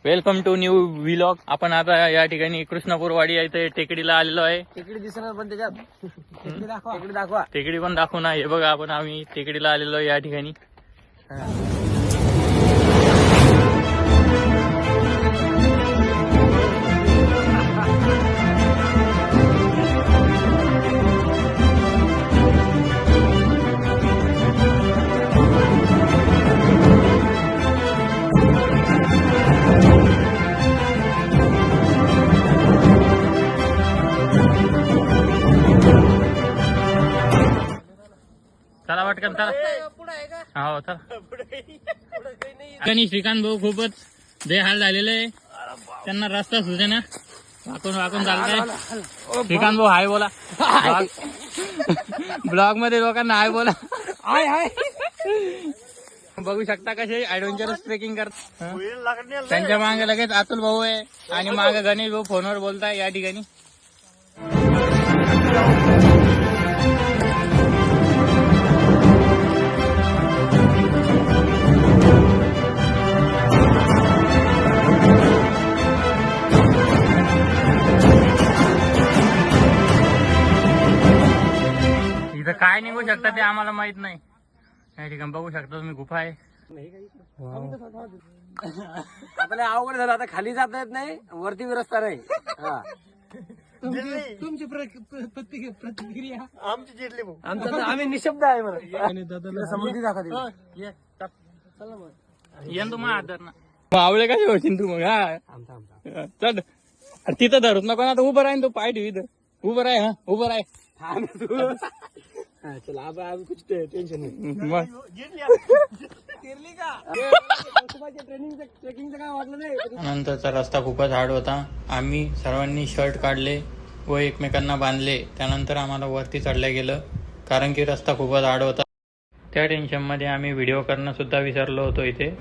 Welcome to new vlog. आपण आता या ठिकाणी कृष्णपूरवाडी इथे टेकडीला आलेलो आहे. टेकडी दिसणार पण त्याच्यात टेकडी दाखवा. टेकडी पण दाखवू ना. हे बघा आपण आम्ही टेकडीला आलेलो आहे या ठिकाणी. चला वाटकन चला. हो चला. श्रीकांत भाऊ खूपच बेहाल झालेले आहे. त्यांना रस्ता सुचेना. वाकून वाकून चालतंय. श्रीकांत भाऊ हाय बोला. ब्लॉग मध्ये लोकांना हाय बोला. हाय हाय. बघू शकता कसे ऍडव्हेंचरस ट्रेकिंग करतात. त्यांच्या मागे लगेच अतुल भाऊ आहे आणि मागे गणेश भाऊ फोनवर बोलताय या ठिकाणी. इथं काय निघू शकतं ते आम्हाला माहित नाही. या ठिकाणी बघू शकता तुम्ही गुफा आहे. आपल्याला अवघड झालं आता. खाली जाता येत नाही, वरती बी रस्ता नाही. तुमची प्रतिक्रिया आमची जिरली. आमचा आम्ही निशब्द आहे बरं. समृद्धी दाखवते. येन तू मग आदर ना आवळे कसे होशील तू मग. हा चल तिथं धरूच नको ना. उभं राहीन तो पाय ठेवी इथं. उभं राह. हा उभं राह. चला अब कुछ टेन्शन नाही. मग ट्रेकिंगचं काय वाटलं नाही. नंतरचा रस्ता खूपच हार्ड होता. आम्ही सर्वांनी शर्ट काढले व एकमेकांना बांधले. त्यानंतर आम्हाला वरती चढल्या गेलं कारण की रस्ता खूपच हार्ड होता. त्या टेन्शनमध्ये आम्ही व्हिडिओ करणं सुद्धा विसरलो होतो इथे.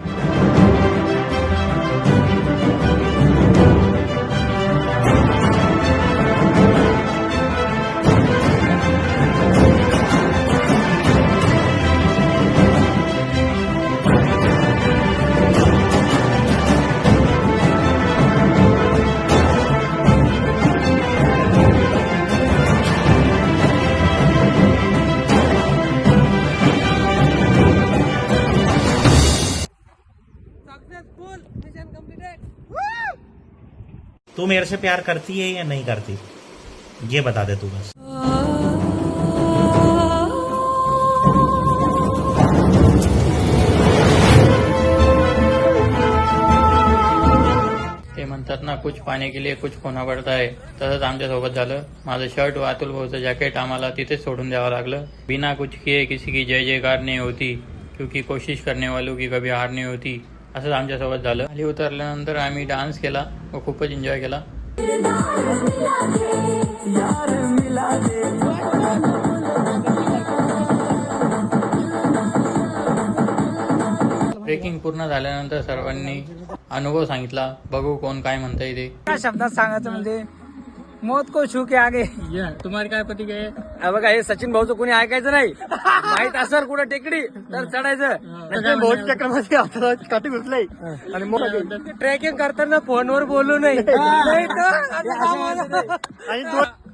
तू मेरे से प्यार करती है या नहीं करती, ये बता दे तू बस. ते म्हणतात ना कुछ पाने के लिए कुछ खोना पडता है. तसंच आमच्या सोबत झालं. माझं शर्ट व अतुल भाऊचं जॅकेट आम्हाला तिथेच सोडून द्यावं लागलं. बिना कुछ किए किसी की जय जयकार नहीं होती, क्योंकि कोशिश करने वालों की कभी हार नहीं होती. असंच आमच्यासोबत झालं. खाली उतरल्यानंतर आम्ही डान्स केला व खूपच एन्जॉय केला. ट्रेकिंग पूर्ण झाल्यानंतर सर्वांनी अनुभव सांगितला. बघू कोण काय म्हणताय ते. काय शब्दात सांगायचं म्हणजे मौत को छू के आगे. तुम्हाला काय प्रतिक्रिया आहे? बघा हे सचिन भाऊचं कोणी ऐकायचं नाही. माहित असेल कुठं टेकडी तर चढायचं. भाऊच्या चक्रामध्ये आपल्याला काठी घुसलंय आणि ट्रेकिंग करताना फोनवर बोलू नाही.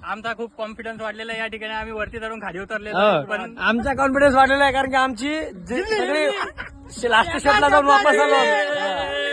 आमचा खूप कॉन्फिडन्स वाढलेला आहे. या ठिकाणी आम्ही वरती धरून खाली उतरले. पण आमचा कॉन्फिडन्स वाढलेला आहे कारण की आमची सगळी लास्ट शॉटला जाऊन वापस आलो.